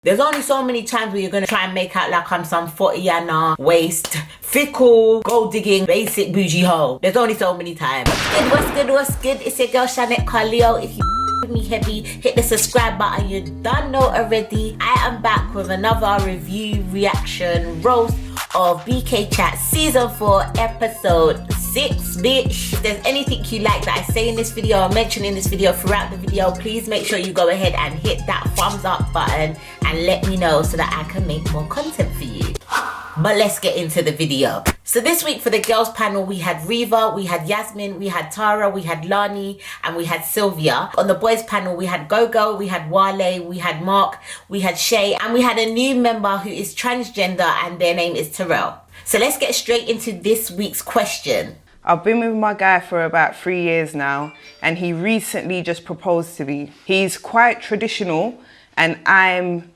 There's only so many times where you're going to try and make out like I'm some 40-yana, waste, fickle, gold digging, basic bougie hoe. There's only so many times. What's good, what's good? It's your girl ChannetteCarleo. If you with me heavy, hit the subscribe button. You done know already. I am back with another review, reaction, roast of BK Chat Season 4 Episode 6, bitch. If there's anything you like that I say in this video or mention in this video throughout the video, please make sure you go ahead and hit that thumbs up button and let me know so that I can make more content for you. But let's get into the video. So this week for the girls panel, we had Riva, we had Yasmin, we had Tara, we had Lani, and we had Sylvia. On the boys panel, we had Gogo, we had Wale, we had Mark, we had Shay, and we had a new member who is transgender and their name is Terrell. So let's get straight into this week's question. I've been with my guy for about 3 years now, and he recently just proposed to me. He's quite traditional, and I'm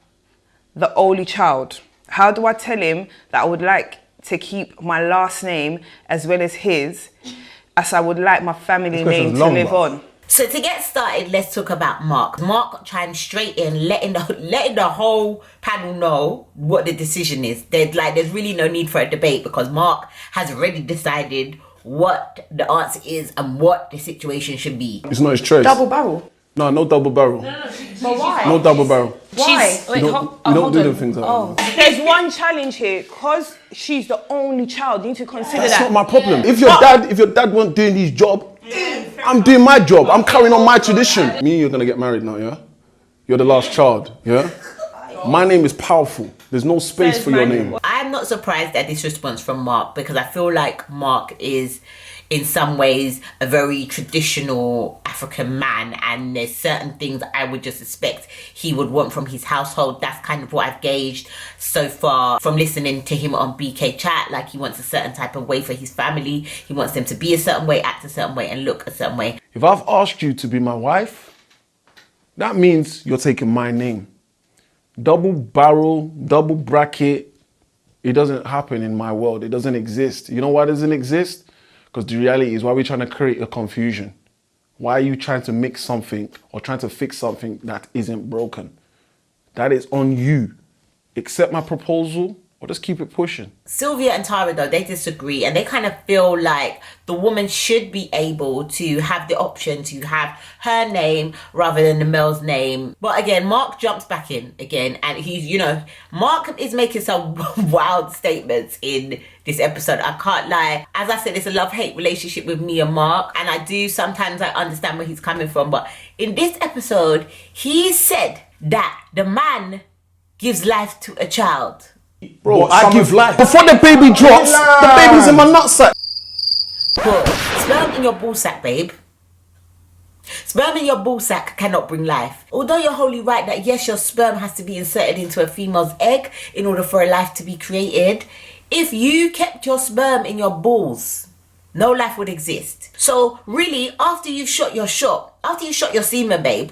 the only child. How do I tell him that I would like to keep my last name as well as his, as I would like my family name to live on? So to get started, let's talk about Mark. Mark trying straight in, letting the whole panel know what the decision is. There's really no need for a debate because Mark has already decided what the answer is and what the situation should be. It's not his choice. Double barrel? No, no double barrel. But why? No double barrel. Why? You don't do them things like that. There's one challenge here, because she's the only child. You need to consider That's that. not my problem. If your dad wasn't doing his job, I'm doing my job. I'm carrying on my tradition. Me and you're gonna get married now, yeah? You're the last child, yeah? My name is powerful. There's no space for your name. I'm not surprised at this response from Mark because I feel like Mark is in some ways a very traditional African man, and there's certain things I would just expect he would want from his household. That's kind of what I've gauged so far from listening to him on BK Chat. Like, he wants a certain type of way for his family. He wants them to be a certain way, act a certain way, and look a certain way. If I've asked you to be my wife, that means you're taking my name. Double barrel, double bracket, it doesn't happen in my world. It doesn't exist. You know why it doesn't exist? Because the reality is, why are we trying to create a confusion? Why are you trying to mix something or trying to fix something that isn't broken? That is on you. Accept my proposal or just keep it pushing. Sylvia and Tara, though, they disagree, and they kind of feel like the woman should be able to have the option to have her name rather than the male's name. But again, Mark jumps back in again, and he's, Mark is making some wild statements in this episode. I can't lie. As I said, it's a love-hate relationship with me and Mark, and I do sometimes I understand where he's coming from. But in this episode, he said that the man gives life to a child. Bro, I give life. Before the baby drops, the baby's in my nutsack. But sperm in your ballsack, babe. Sperm in your ballsack cannot bring life. Although you're wholly right that yes, your sperm has to be inserted into a female's egg in order for a life to be created, if you kept your sperm in your balls, no life would exist. So really, after you've shot your shot, after you shot your semen, babe,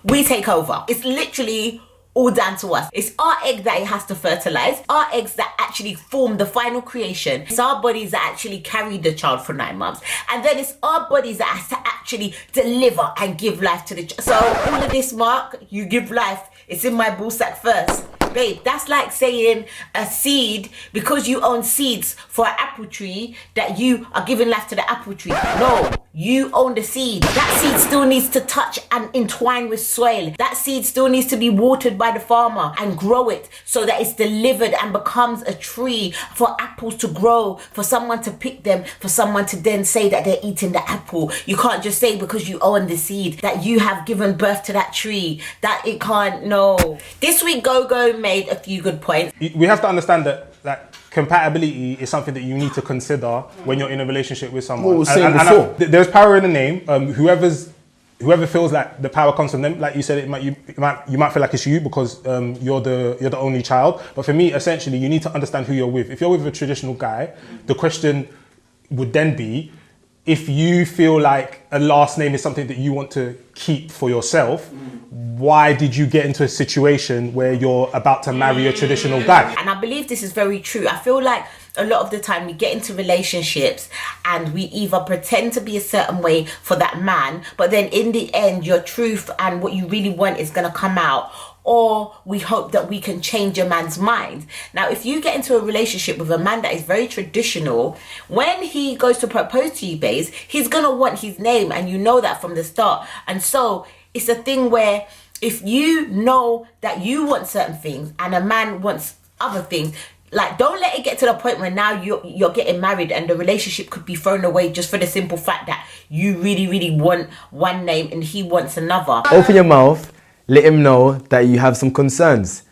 we take over. It's literally all down to us. It's our egg that it has to fertilize, our eggs that actually form the final creation. It's our bodies that actually carry the child for 9 months. And then it's our bodies that has to actually deliver and give life to the child. So all of this, Mark, you give life, it's in my ballsack first. Babe, that's like saying a seed, because you own seeds for an apple tree, that you are giving life to the apple tree. No, you own the seed. That seed still needs to touch and entwine with soil. That seed still needs to be watered by the farmer and grow it so that it's delivered and becomes a tree for apples to grow, for someone to pick them, for someone to then say that they're eating the apple. You can't just say because you own the seed that you have given birth to that tree, that it can't. No. This week, Gogo made a few good points. We have to understand that compatibility is something that you need to consider when you're in a relationship with someone. What we were saying before. There's power in the name. Whoever feels like the power comes from them, like you said, you might feel like it's you because you're the only child. But for me, essentially, you need to understand who you're with. If you're with a traditional guy, the question would then be, if you feel like a last name is something that you want to keep for yourself, why did you get into a situation where you're about to marry a traditional guy? And I believe this is very true. I feel like a lot of the time we get into relationships and we either pretend to be a certain way for that man, but then in the end, your truth and what you really want is going to come out. or we hope that we can change a man's mind. Now, if you get into a relationship with a man that is very traditional, when he goes to propose to you, babes, he's gonna want his name, and you know that from the start. And so it's a thing where if you know that you want certain things and a man wants other things, like, don't let it get to the point where now you're getting married and the relationship could be thrown away just for the simple fact that you really want one name and he wants another. Open your mouth, let him know that you have some concerns.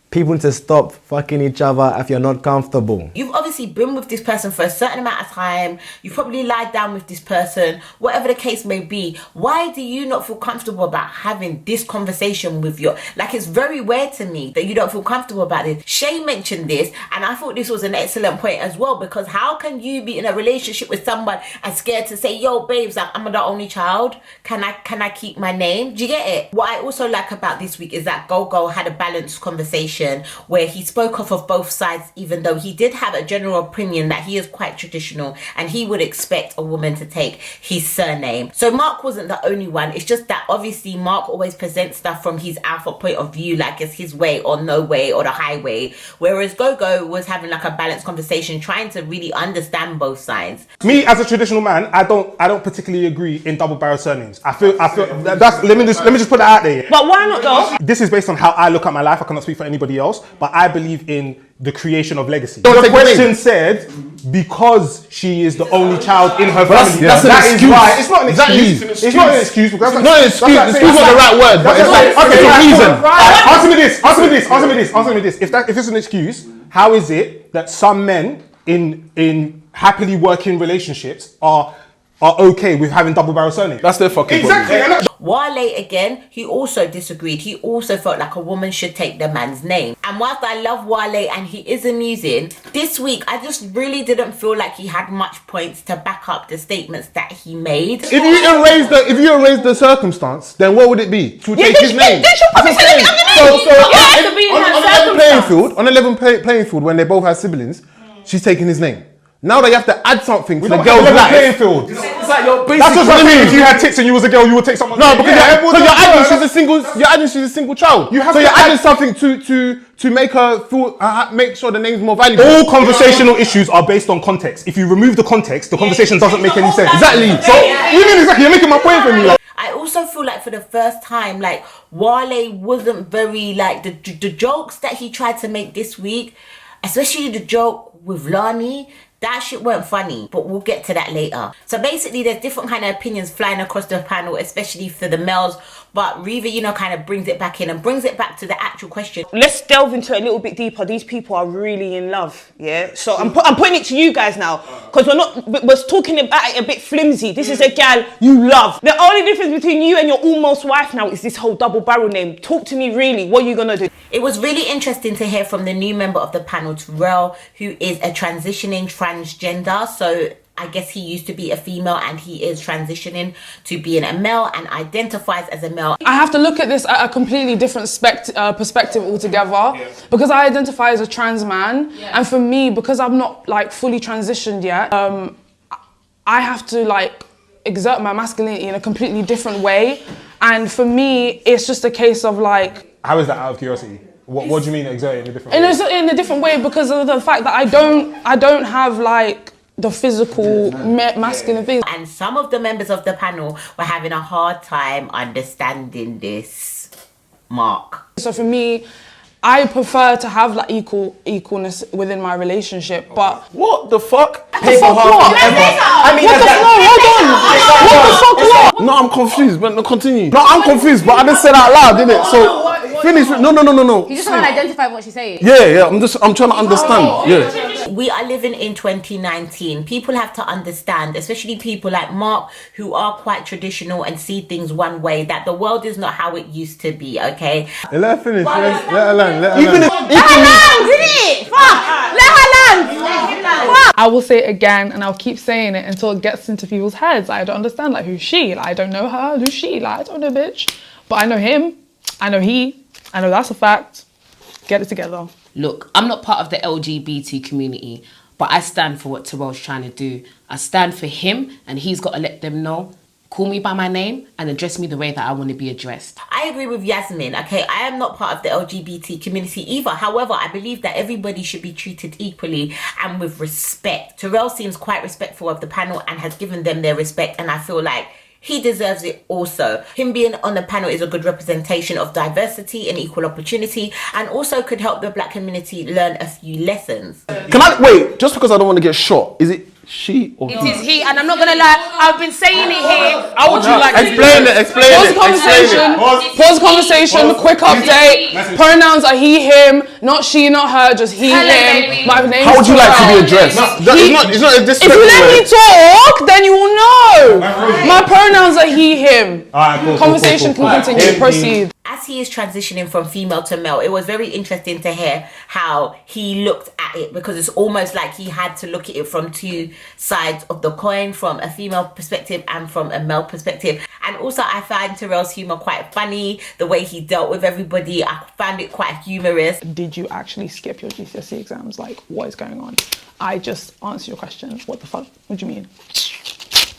People need to stop fucking each other if you're not comfortable. You've obviously been with this person for a certain amount of time. You've probably lied down with this person, whatever the case may be. Why do you not feel comfortable about having this conversation with your... Like, it's very weird to me that you don't feel comfortable about this. Shay mentioned this, and I thought this was an excellent point as well, because how can you be in a relationship with someone and scared to say, yo, babes, like, I'm the only child. Can I keep my name? Do you get it? What I also like about this week is that Gogo had a balanced conversation where he spoke off of both sides, even though he did have a general opinion that he is quite traditional and he would expect a woman to take his surname. So Mark wasn't the only one. It's just that obviously Mark always presents stuff from his alpha point of view, like it's his way or no way or the highway, whereas Gogo was having like a balanced conversation, trying to really understand both sides. Me as a traditional man, I don't particularly agree in double barrel surnames. I feel that's let me just put that out there. But why not though? This is based on how I look at my life. I cannot speak for anybody else, but I believe in the creation of legacy. Don't The take question money. said because she is the only child in her family. That's an That is excuse. why it's not an Exactly. excuse. It's not an excuse. Because It's not an excuse. Excuse is not the right word, but it's like, okay, it's a reason. Answer me this. If it's an excuse, how is it that some men in happily working relationships are okay with having double barrel surnames? That's their fucking Exactly. problem. Wale, again, he also disagreed. He also felt like a woman should take the man's name. And whilst I love Wale and he is amusing, this week I just really didn't feel like he had much points to back up the statements that he made. If you erase the circumstance, then what would it be? To take his name. On a level playing field, when they both have siblings, she's taking his name. Now they have to add something to the girl's life. playing field. It's like you're basically... That's just like if you had tits and you was a girl, you would take someone. No, because you're adding she's a single child. You're adding something to make her feel, make sure the name's more valuable. All conversational issues are based on context. If you remove the context, the conversation doesn't make any sense. Exactly. So you mean exactly? You're making my point for me. Like, I also feel like for the first time, like, Wale wasn't very, like, the jokes that he tried to make this week, especially the joke with Lani, that shit weren't funny, but we'll get to that later. So basically, there's different kind of opinions flying across the panel, especially for the males, but Reva, you know, kind of brings it back in and brings it back to the actual question. Let's delve into it a little bit deeper. These people are really in love, yeah? So I'm putting it to you guys now, because we're talking about it a bit flimsy. This is a gal you love. The only difference between you and your almost wife now is this whole double barrel name. Talk to me really, what are you gonna do? It was really interesting to hear from the new member of the panel, Terrell, who is a transitioning transgender. So I guess he used to be a female and he is transitioning to being a male and identifies as a male. I have to look at this at a completely different perspective altogether, because I identify as a trans man, and for me, because I'm not like fully transitioned yet, I have to like exert my masculinity in a completely different way, and for me it's just a case of like... how is that out of curiosity? What do you mean exerting in a different way? In a different way because of the fact that I don't have like the physical masculine thing. And some of the members of the panel were having a hard time understanding this, Mark. So for me, I prefer to have like equalness within my relationship, but... What the fuck? What the fuck what? No, I'm confused, but no, continue. No, I'm confused, but I just said out loud, didn't it? So finish. No. You just want to identify what she's saying. Yeah. I'm trying to understand. Yeah. We are living in 2019. People have to understand, especially people like Mark, who are quite traditional and see things one way, that the world is not how it used to be, okay? Let her finish. Let her land. Let her land, did it? Fuck! Let her land! I will say it again and I'll keep saying it until it gets into people's heads. I don't understand, like, who's she? Like, I don't know her. Who's she? Like, I don't know, bitch. But I know him. I know he. I know that's a fact. Get it together. Look, I'm not part of the LGBT community, but I stand for what Terrell's trying to do. I stand for him, and he's got to let them know call me by my name and address me the way that I want to be addressed. I agree with Yasmin, okay? I am not part of the LGBT community either. However, I believe that everybody should be treated equally and with respect. Terrell seems quite respectful of the panel and has given them their respect, and I feel like he deserves it also. Him being on the panel is a good representation of diversity and equal opportunity, and also could help the black community learn a few lessons. Can I wait? Just because I don't want to get shot, is it she or It is he, and I'm not gonna lie, I've been saying it here. How would you like to Explain it. Pause the conversation. Pause the conversation. Quick update. Pronouns are he, him, not she, not her, just he, Hello, him. baby. My name How would is you like to be Terrell. addressed? It's not a If disrespectful you let way. me talk, then you will know. My pronouns are he, him. Alright, cool, Conversation cool. can continue. Proceed. As he is transitioning from female to male, it was very interesting to hear how he looked at it, because it's almost like he had to look at it from two sides of the coin, from a female perspective and from a male perspective. And also I find Terrell's humour quite funny, the way he dealt with everybody. I found it quite humorous. Did you actually skip your GCSE exams? Like, what is going on? I just answered your question. What the fuck? What do you mean?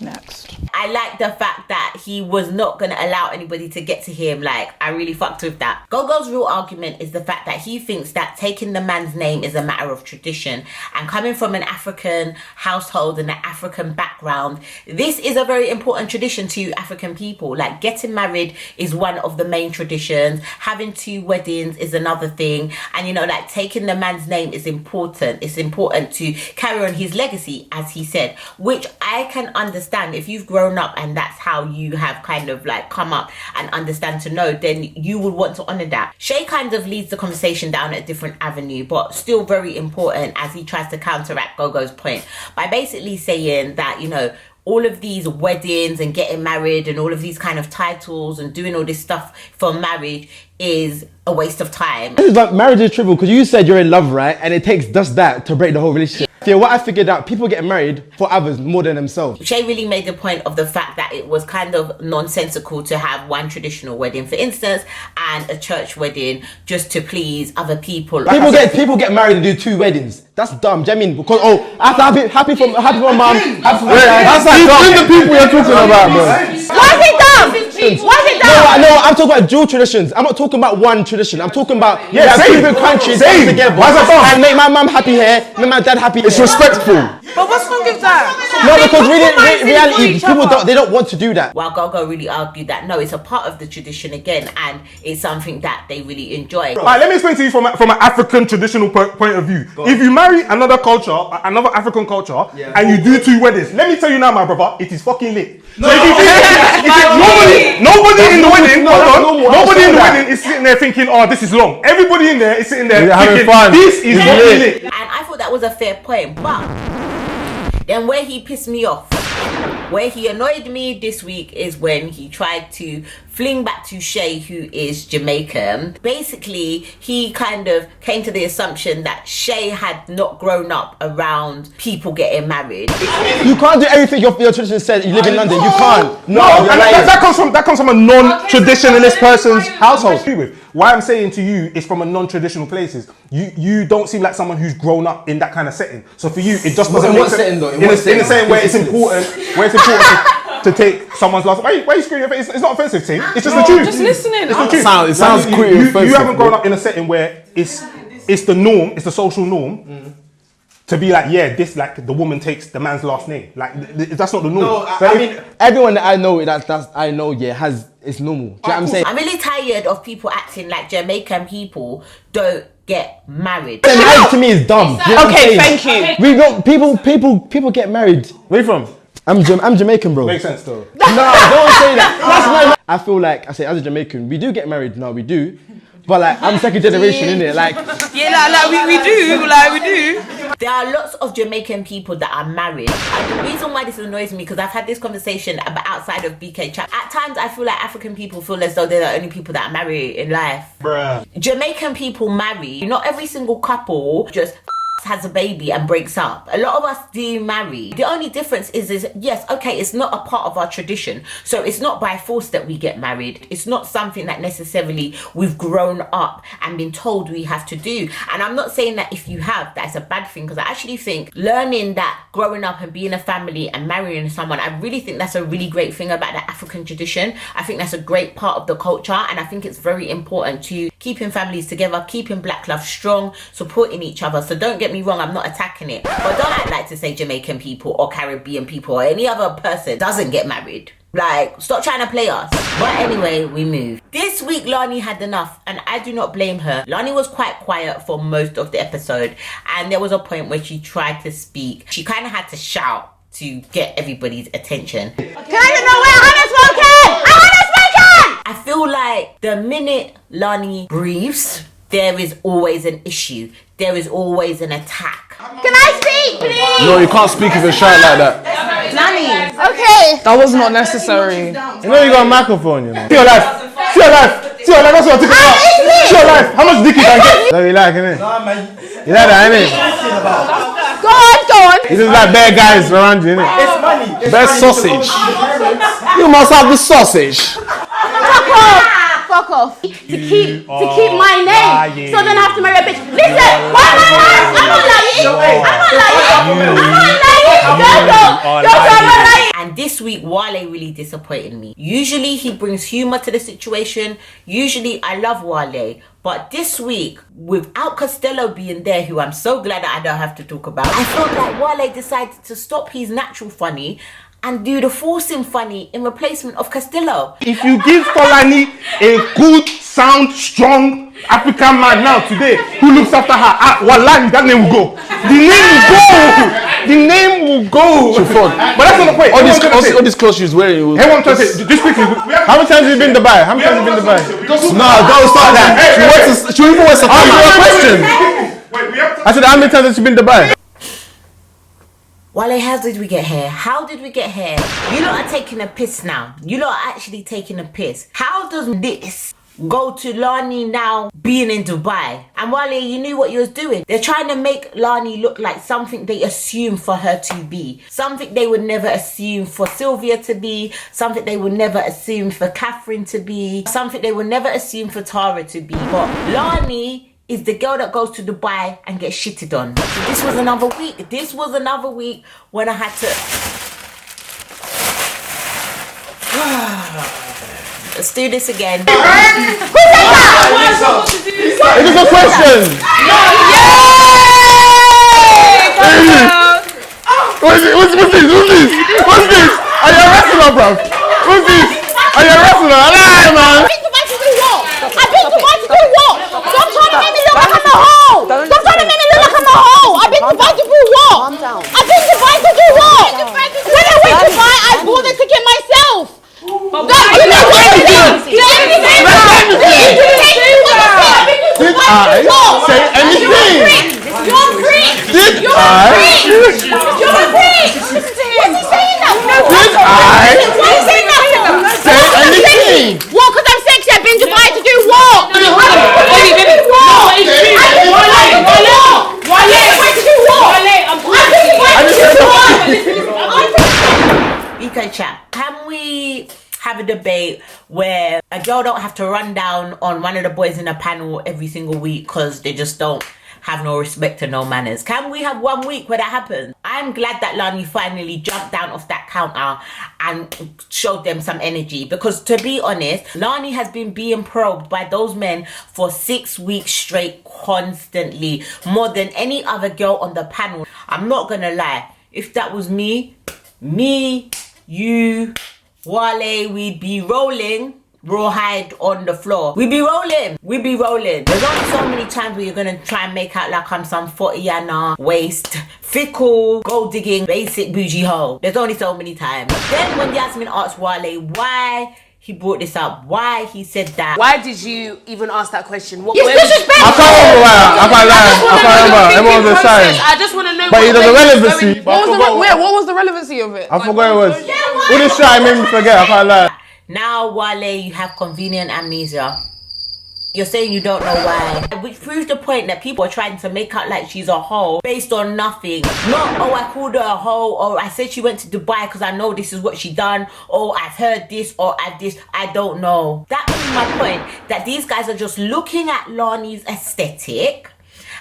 Next. I like the fact that he was not going to allow anybody to get to him. Like, I really fucked with that. Gogo's real argument is the fact that he thinks that taking the man's name is a matter of tradition, and coming from an African household and an African background, this is a very important tradition to African people. Like, getting married is one of the main traditions, having 2 weddings is another thing, and you know, like, taking the man's name is important. It's important to carry on his legacy, as he said, which I can understand. If you've grown up and that's how you have kind of like come up and understand to know, then you would want to honor that. Shay kind of leads the conversation down a different avenue, but still very important, as he tries to counteract Gogo's point by basically saying that, you know, all of these weddings and getting married and all of these kind of titles and doing all this stuff for marriage is a waste of time. This is like marriage is trivial because you said you're in love, right? And it takes just that to break the whole relationship. Yeah, what I figured out, people get married for others more than themselves. Shay really made the point of the fact that it was kind of nonsensical to have one traditional wedding, for instance, and a church wedding just to please other people. People get married and do 2 weddings. That's dumb. Do you know what I mean? Because I have to happy for my mum. Happy for my dad. That's like dumb. the people you're talking about, bro. Why is it dumb? Why is it dumb? No, I'm talking about dual traditions. I'm not talking about one tradition. I'm talking about different countries come together. Why is that dumb? And make my mum happy here, make my dad happy. It's respectful. But what's wrong with that? No, because reality, people they don't want to do that. While Gogo really argued that no, it's a part of the tradition again, and it's something that they really enjoy. Alright, let me explain to you from an African traditional point of view. If you marry another culture, another African culture, and you do 2 weddings, let me tell you now, my brother, it is fucking lit. So nobody in the wedding is sitting there thinking, oh, this is long. Everybody in there is sitting there thinking, this is lit. And I thought that was a fair point, but then where he pissed me off, where he annoyed me this week, is when he tried to fling back to Shay, who is Jamaican. Basically, he kind of came to the assumption that Shay had not grown up around people getting married. You can't do everything your tradition said. You live in London. You can't. No, and that comes from a non-traditionalist person's household. Why I'm saying to you is from a non-traditional places. You don't seem like someone who's grown up in that kind of setting. So for you, it just doesn't make sense. In the same way, it's important to take someone's last. Why are you screaming? It's not offensive, team. It's just the truth. Just listening. It's the truth. It sounds quite offensive. You haven't grown up in a setting where it's the norm. It's the social norm. To be like, yeah, this, like, the woman takes the man's last name. Like, that's not the norm. No, I mean, everyone that I know it's normal. Do you know what I'm saying? I'm really tired of people acting like Jamaican people don't get married. Marriage to me is dumb. You know what I'm Okay, saying? thank you. We don't. People get married. Where you from? I'm Jamaican, bro. Makes sense, though. No, don't say that. That's not. I feel like I say as a Jamaican, we do get married. No, we do. But like, I'm second generation, innit? Like, we do. There are lots of Jamaican people that are married. And the reason why this annoys me, because I've had this conversation about outside of BK chat. At times, I feel like African people feel as though they're the only people that are married in life. Bruh. Jamaican people marry. Not every single couple just has a baby and breaks up. A lot of us do marry. The only difference is yes, okay, it's not a part of our tradition. So it's not by force that we get married. It's not something that necessarily we've grown up and been told we have to do. And I'm not saying that if you have, that's a bad thing, because I actually think learning that growing up and being a family and marrying someone, I really think that's a really great thing about the African tradition. I think that's a great part of the culture, and I think it's very important to keeping families together, keeping black love strong, supporting each other. So don't get me wrong, I'm not attacking it, but don't act like to say Jamaican people or Caribbean people or any other person doesn't get married. Like, stop trying to play us. But anyway, we move. This week, Lani had enough, and I do not blame her. Lani was quite quiet for most of the episode, and there was a point where she tried to speak. She kind of had to shout to get everybody's attention. Can I just know where Hannah's spoken? I want to spoken! I feel like the minute Lani breathes, there is always an issue. There is always an attack. Can I speak, please? No, you can't speak if you're shy like that. Lani. Okay. That was not necessary. You know you got a microphone, you know. See your life. See your life. See your life. That's what I'm talking about. See your life. How much dick you can get? So you like, innit? You like that, innit? Go on. You just like bare guys around you, innit? It's money. Best sausage. You must have the sausage. Fuck off. To keep my name. So then I have to marry a bitch. Listen, I'm not lying. And this week, Wale really disappointed me. Usually he brings humor to the situation. Usually I love Wale. But this week, without Costello being there, who I'm so glad that I don't have to talk about, I felt like Wale decided to stop his natural funny and do the forcing funny in replacement of Costello. If you give Tolani a good, sound, strong African man now today who looks after her, wallahi, that name will go. The name will go. But that's not the point. All these clothes she's wearing. Hey, what I'm trying to say, just quickly. How many times have you been to Dubai? How many times have you been to Dubai? No, don't start that. She even wants to answer your question. I said, how many times have you been to Dubai? Wale, how did we get here? How did we get here? You lot are taking a piss now. You lot are actually taking a piss. How does this go to Lani now being in Dubai? And Wale, you knew what you was doing. They're trying to make Lani look like something they assume for her to be. Something they would never assume for Sylvia to be. Something they would never assume for Catherine to be. Something they would never assume for Tara to be. But Lani is the girl that goes to Dubai and gets shitted on. So this was another week. This was another week when I had to... Let's do this again. It is a question. What's this? Are you a wrestler, bro? What's this? Are you a wrestler? Alive, man. I've been to Dubai to do what? Stop trying to make me look like I'm a hoe! Stop trying to make me look like I'm a hoe! I've been to Dubai to do what? I've been to Dubai to do what? When I went to Dubai, I bought the ticket myself! Did I say anything? You're free! Did I? What's he saying now? Did I Why is he saying that? say anything? What? Because I'm sexy. I've been to Dubai to do what? BKCHAT, can we have a debate where a girl don't have to run down on one of the boys in the panel every single week because they just don't have no respect and no manners? Can we have 1 week where that happens? I'm glad that Lani finally jumped down off that counter and showed them some energy, because to be honest, Lani has been being probed by those men for 6 weeks straight, constantly, more than any other girl on the panel. I'm not gonna lie, if that was me, you, Wale, we'd be rolling rawhide on the floor. We'd be rolling. There's only so many times where you're gonna try and make out like I'm some 40-yana waste, fickle, gold digging, basic bougie hoe. There's only so many times. Then when Yasmin asked Wale why he brought this up, why he said that. Why did you even ask that question? What, It's disrespectful! I can't remember why. I can't remember. Everyone was saying. I just want to know. But it does a relevancy. What was the relevancy of it? I forgot it was. All this shit made me forget. I can't lie. Now, Wale, you have convenient amnesia. You're saying you don't know why. Which proves the point that people are trying to make out like she's a hoe based on nothing. Not, oh, I called her a hoe, or I said she went to Dubai because I know this is what she done, or I've heard this, or I've this. I don't know. That is my point. That these guys are just looking at Lani's aesthetic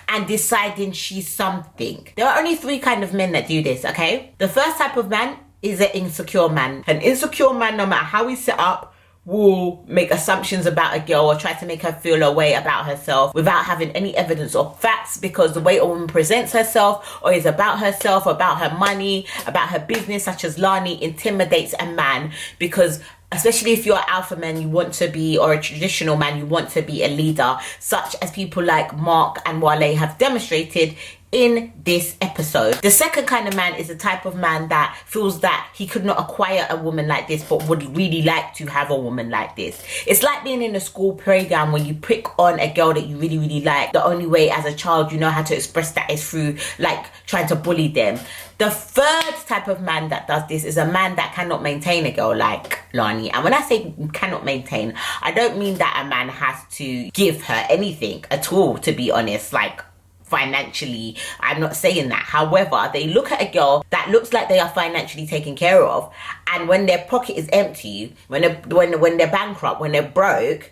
and deciding she's something. There are only 3 kind of men that do this, okay? The first type of man is an insecure man. An insecure man, no matter how he's set up, will make assumptions about a girl or try to make her feel a way about herself without having any evidence or facts, because the way a woman presents herself or is about herself, about her money, about her business, such as Lani, intimidates a man. Because especially if you're an alpha man, you want to be, or a traditional man, you want to be a leader, such as people like Mark and Wale have demonstrated in this episode. The second kind of man is the type of man that feels that he could not acquire a woman like this, but would really like to have a woman like this. It's like being in a school playground when you pick on a girl that you really, really like. The only way as a child you know how to express that is through like trying to bully them. The third type of man that does this is a man that cannot maintain a girl like Lani. And when I say cannot maintain, I don't mean that a man has to give her anything at all, to be honest. Like, financially, I'm not saying that. However, they look at a girl that looks like they are financially taken care of, and when their pocket is empty, when they're bankrupt, when they're broke,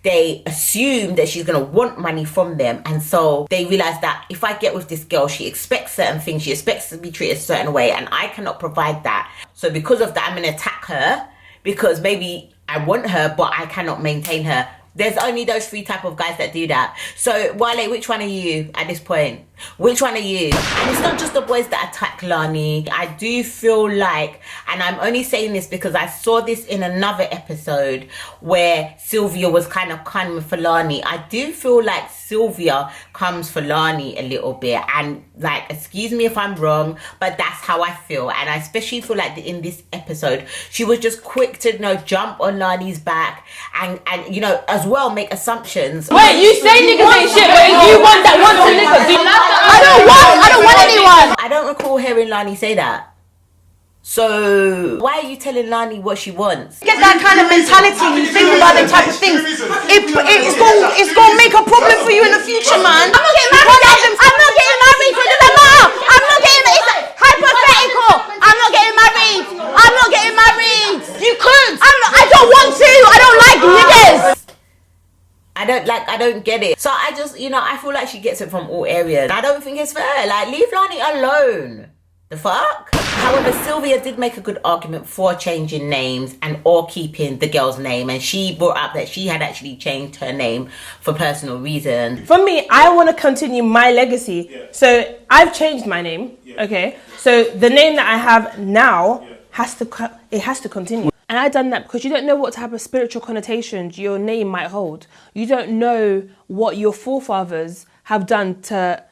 they assume that she's gonna want money from them. And so they realize that if I get with this girl, she expects certain things, she expects to be treated a certain way, and I cannot provide that. So because of that, I'm gonna attack her because maybe I want her but I cannot maintain her. There's only those 3 type of guys that do that. So Wale, which one are you at this point? Which one are you? And it's not just the boys that attack Lani. I do feel like, and I'm only saying this because I saw this in another episode where Sylvia was kind of coming for Lani. I do feel like Sylvia comes for Lani a little bit, and like, excuse me if I'm wrong, but that's how I feel. And I especially feel like in this episode, she was just quick to, you know, jump on Lani's back and you know, as well make assumptions. Wait, you say niggas ain't shit, but you want that one to niggas. Do you like that? I don't want anyone. I don't recall hearing Lani say that. So why are you telling Lani what she wants? Get that kind of mentality. You think about them type of things. It's gonna make a problem for you in the future, man. I'm not getting married. I'm not getting married. So it doesn't matter. I'm not getting. It's hypothetical. I'm not getting married. I'm not getting married. You could. I don't want to. I don't like niggas. I don't get it. So I just, you know, I feel like she gets it from all areas. I don't think it's fair. Like, leave Lani alone. The fuck? However, Sylvia did make a good argument for changing names and or keeping the girl's name, and she brought up that she had actually changed her name for personal reasons. For me, I want to continue my legacy. Yeah. So I've changed my name. Yeah. Okay. So the name that I have now has to continue. And I done that because you don't know what type of spiritual connotations your name might hold. You don't know what your forefathers have done to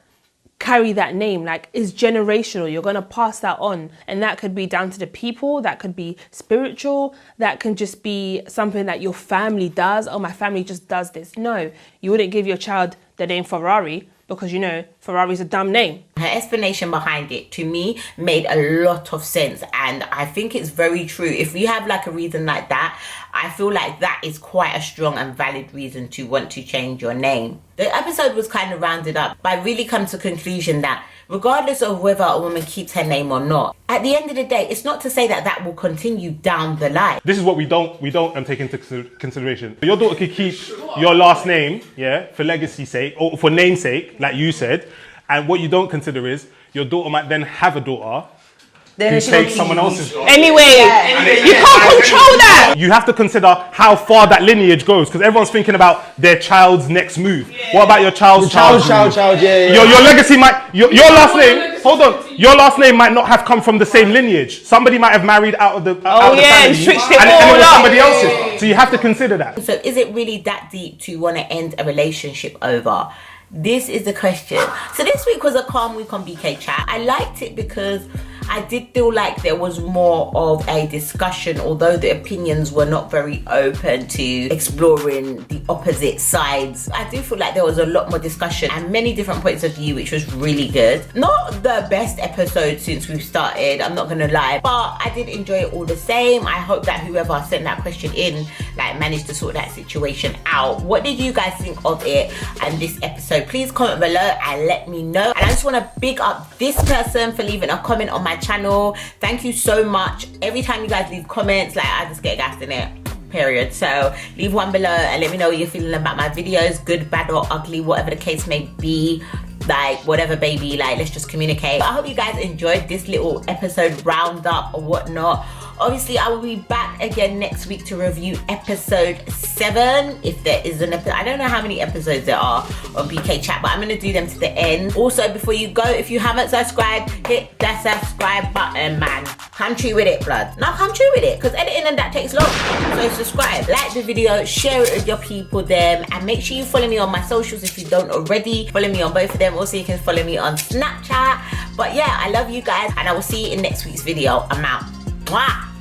carry that name. Like, it's generational. You're going to pass that on, and that could be down to the people, that could be spiritual, that can just be something that your family does. Oh, my family just does this. No, you wouldn't give your child the name Ferrari because, you know, Ferrari's a dumb name. Her explanation behind it, to me, made a lot of sense, and I think it's very true. If you have like a reason like that, I feel like that is quite a strong and valid reason to want to change your name. The episode was kind of rounded up, but I really come to the conclusion that regardless of whether a woman keeps her name or not, at the end of the day, it's not to say that that will continue down the line. This is what we don't take into consideration. Your daughter could keep your last name, yeah, for legacy sake or for namesake, like you said. And what you don't consider is your daughter might then have a daughter who takes someone else's. Anyway, you can't control that. You have to consider how far that lineage goes, because everyone's thinking about their child's next move. Yeah. What about your child's child? Yeah. Your legacy might, your last name, hold on, your last name might not have come from the same lineage. Somebody might have married out of the family and switched it and all it was up. somebody else's. So you have to consider that. So is it really that deep to want to end a relationship over? This is the question. So this week was a calm week on BK Chat. I liked it because I did feel like there was more of a discussion, although the opinions were not very open to exploring the opposite sides. I do feel like there was a lot more discussion and many different points of view, which was really good. Not the best episode since we've started, I'm not gonna lie, but I did enjoy it all the same. I hope that whoever sent that question in like managed to sort that situation out. What did you guys think of it and this episode? Please comment below and let me know. And I just want to big up this person for leaving a comment on my channel. Thank you so much. Every time you guys leave comments, like I just get gassed in it, period. So leave one below and let me know what you're feeling about my videos, good, bad or ugly, whatever the case may be. Like whatever, baby, like let's just communicate. But I hope you guys enjoyed this little episode roundup or whatnot. Obviously I will be back again next week to review episode 7, if there is an episode. I don't know how many episodes there are on BK Chat, but I'm gonna do them to the end. Also, before you go, if you haven't subscribed, hit that subscribe button, man. Come true with it, blood. Now come true with it, because editing and that takes long. So subscribe, like the video, share it with your people them, and make sure you follow me on my socials if you don't already. Follow me on both of them. Also, you can follow me on Snapchat. But yeah, I love you guys, and I will see you in next week's video. I'm out. Mwah!